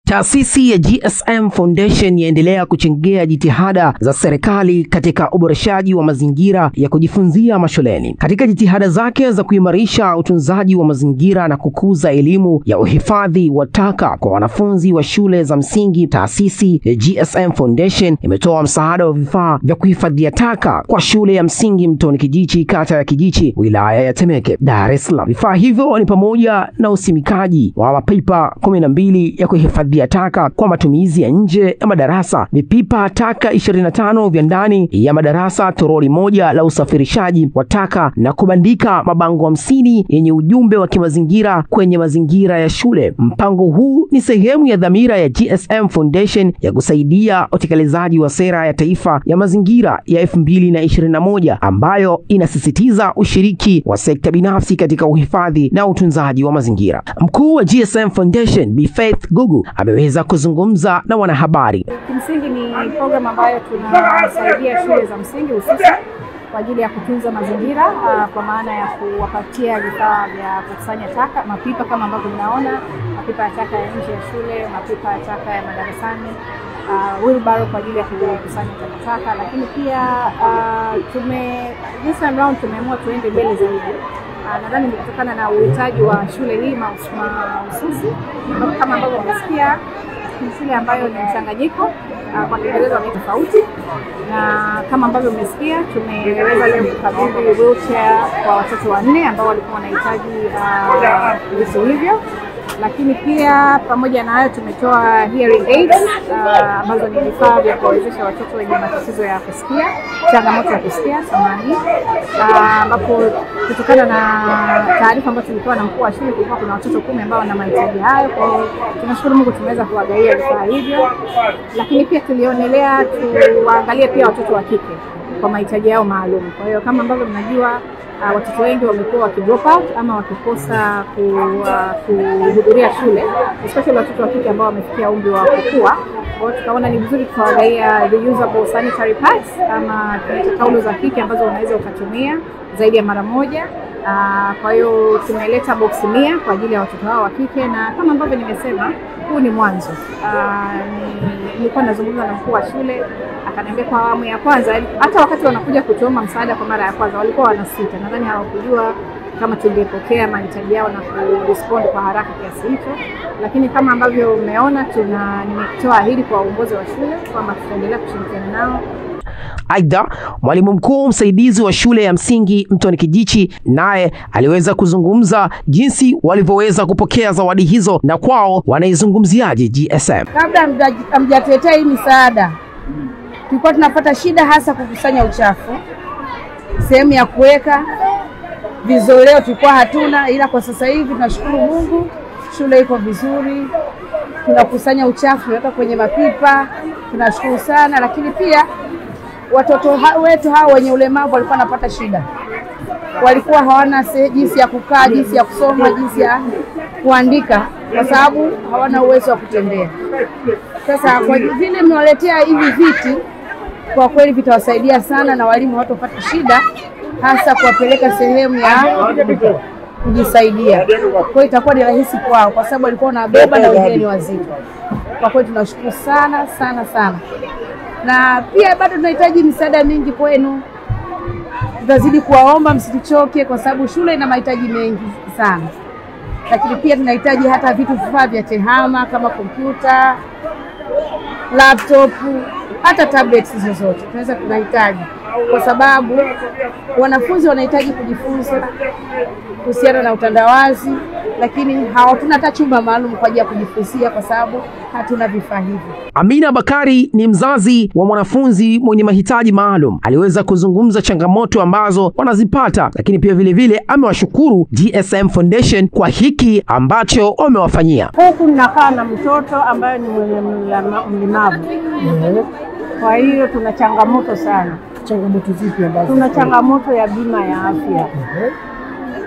Taasisi ya GSM Foundation yaendelea kuchangia jitihada za serikali katika uboreshaji wa mazingira ya kujifunzia mashuleni. Katika jitihada zake za kuimarisha utunzaji wa mazingira na kukuza elimu ya uhifadhi wa taka kwa wanafunzi wa shule za msingi, taasisi ya GSM Foundation imetoa msaada wa vifaa vya kuhifadhia taka kwa shule ya msingi Mtoni Kijichi, kata ya Kijichi, wilaya ya Temeke, Dar es Salaam. Vifaa hivyo ni pamoja na usimikaji wa mapipa 12 ya kuhifadhia taka kwa matumizi ya nje ya madarasa, vipipa taka 25 vya ndani ya madarasa, toroli moja la usafirishaji wa taka na kubandika mabango 50 yenye ujumbe wa kimazingira kwenye mazingira ya shule. Mpango huu ni sehemu ya dhamira ya GSM Foundation ya kusaidia utekelezaji wa sera ya taifa ya mazingira ya 2021 ambayo inasisitiza ushiriki wa sekta binafsi katika uhifadhi na utunzaji wa mazingira. Mkuu wa GSM Foundation Bi Faith Gugu ameweza kuzungumza na wanahabari. Kimsingi ni program ambayo tunasaidia shule za msingi hususan kwa ajili ya kutunza mazingira, kwa maana ya kuwapatia vifaa vya kukusanya taka, mapipa kama ambavyo mnaona, mapipa ya taka ya nje ya shule, mapipa ya taka ya madarasani, wheelbarrow kwa ajili ya kukusanya taka, lakini pia this time round tumeamua tuende mbele zaidi. Nadhani ni kutokana na uhitaji wa shule hii mahususi, kama ambavyo mmesikia, ni shule ambayo ni mchanganyiko, kwa Kiingereza ni tofauti, na kama ambavyo mmesikia tumeweza leo kukabidhi wheelchair kwa watoto 4 ambao walikuwa wanahitaji vitu hivyo. Lakini pia pamoja na hayo tumetoa hearing aids ambazo ni vifaa vya kuwezesha watoto wenye matatizo ya kusikia, changamoto ya kusikia samani, ambapo kutokana na taarifa ambayo tulikuwa na mkuu wa shule kulikuwa kuna watoto 10 ambao wana mahitaji hayo. Kwa hiyo tunashukuru Mungu tumeweza kuwagaia vifaa hivyo. Lakini pia tulionelea tuangalie pia watoto wa kike kwa mahitaji yao maalum. Kwa hiyo kama ambavyo mnajua, watoto wengi wamekuwa wakidrop out ama wakikosa kuhudhuria shule, especially watoto wa kike ambao wamefikia umri wa kukua. Kwa hiyo tukaona ni vizuri kuwagaia reusable sanitary pads ama taulo za kike ambazo unaweza ukatumia zaidi ya mara moja. Kwa hiyo tumeleta box 100 kwa ajili ya watoto hao wa kike, na kama ambavyo nimesema, huu ni mwanzo. Nilikuwa nazungumza na mkuu wa shule, akaniambia kwa awamu ya kwanza, hata wakati wanakuja kutuomba msaada kwa mara ya kwanza walikuwa wanasita. Nadhani hawakujua kama tungepokea mahitaji yao na kurespond kwa haraka kiasi hicho. Lakini kama ambavyo umeona, nimetoa ahadi kwa uongozi wa shule kwamba tutaendelea kushirikiana nao. Aidha, mwalimu mkuu msaidizi wa shule ya msingi Mtoni Kijichi naye aliweza kuzungumza jinsi walivyoweza kupokea zawadi hizo na kwao wanaizungumziaje GSM. Kabla hamjatuletea hii misaada, tulikuwa tunapata shida hasa kukusanya uchafu, sehemu ya kuweka vizoleo tulikuwa hatuna, ila kwa sasa hivi tunashukuru Mungu shule iko vizuri, tunakusanya uchafu tunaweka kwenye mapipa, tunashukuru sana. Lakini pia watoto wetu hao wenye ulemavu walikuwa wanapata shida, walikuwa hawana jinsi ya kukaa, jinsi ya kusoma, jinsi ya kuandika kwa sababu hawana uwezo wa kutembea. Sasa kwa vile mmewaletea hivi viti, kwa kweli vitawasaidia sana na walimu hawatapata shida, hasa kuwapeleka sehemu ya kujisaidia. Kwa hiyo itakuwa ni rahisi kwao kwa sababu walikuwa wanabeba na wengine ni wazito. Kwa kweli tunashukuru sana sana sana. Na pia bado tunahitaji msaada mingi kwenu. Tutazidi kuwaomba msituchoke kwa sababu shule ina mahitaji mengi sana. Lakini pia tunahitaji hata vifaa vya tehama kama kompyuta, laptop, hata tablets zozote. Tunahitaji kwa sababu wanafunzi wanahitaji kujifunza kuhusiana na utandawazi, lakini hatuna hata chumba maalum kwa ajili ya kujifunzia kwa sababu hatuna vifaa hivyo. Amina Bakari ni mzazi wa mwanafunzi mwenye mahitaji maalum. Aliweza kuzungumza changamoto ambazo wanazipata, lakini pia vile amewashukuru GSM Foundation kwa hiki ambacho wamewafanyia. Huku ninakaa na mtoto ambaye ni mwenye mlemavu. Kwa hiyo tuna changamoto sana. Changamoto zipi ambazo? Tuna changamoto ya bima ya afya.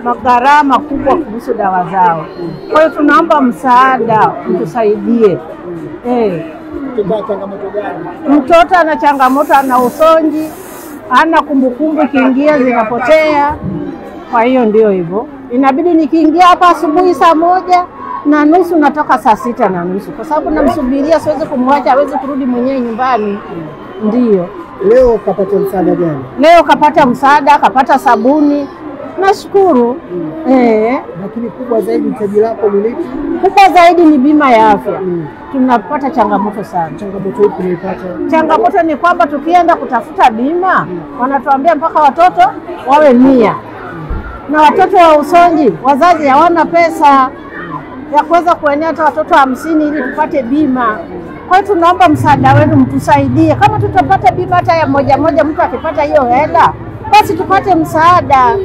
Magharama kubwa kuhusu dawa zao. Kwa hiyo tunaomba msaada, mtusaidie. Changamoto gani? Mtoto ana changamoto, ana usonji, hana kumbukumbu, kiingia zinapotea. Kwa hiyo ndio hivyo. Inabidi nikiingia hapa asubuhi saa 1 6:30 natoka saa 6:30 kwa sababu namsubiria, siwezi kumwacha hawezi kurudi mwenyewe nyumbani. Ndio. Leo kapata msaada gani? Leo kapata msaada, kapata sabuni. Nashukuru. Lakini kubwa zaidi hitaji lako ni lipi? Kubwa zaidi ni bima ya afya. Tunapata changamoto sana. Changamoto ipi unaipata? Changamoto ni kwamba tukienda kutafuta bima, wanatuambia mpaka watoto wawe 100. Na watoto wa usonji, wazazi hawana pesa ya kuweza kuenea hata watoto 50 ili tupate bima. Kwa hiyo tunaomba msaada wenu, mtusaidie. Kama tutapata bima hata ya moja mtu akipata hiyo hela, basi tupate msaada.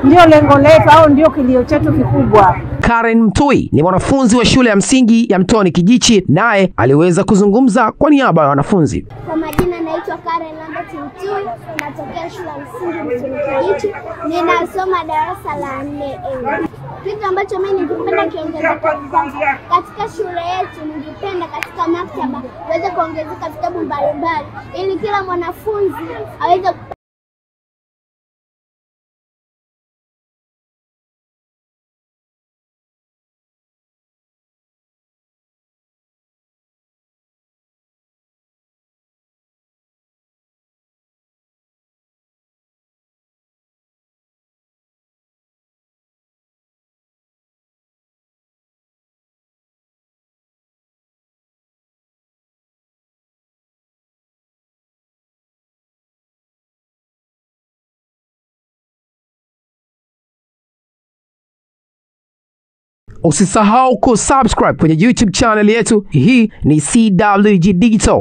Ndio lengo letu au ndio kilio chetu kikubwa. Karen Mtui ni mwanafunzi wa shule ya msingi ya Mtoni Kijichi, naye aliweza kuzungumza kwa niaba ya wanafunzi. Kwa majina naitwa Karen Mtui, natokea shule ya msingi Mtoni Kijichi, ninasoma darasa la 4A. Kitu ambacho mimi ningependa kiongezeke katika shule yetu, ningependa katika maktaba iweze kuongezeka vitabu mbalimbali ili kila mwanafunzi aweze Usisahau kusubscribe kwenye YouTube channel yetu. Hii ni CWG Digital.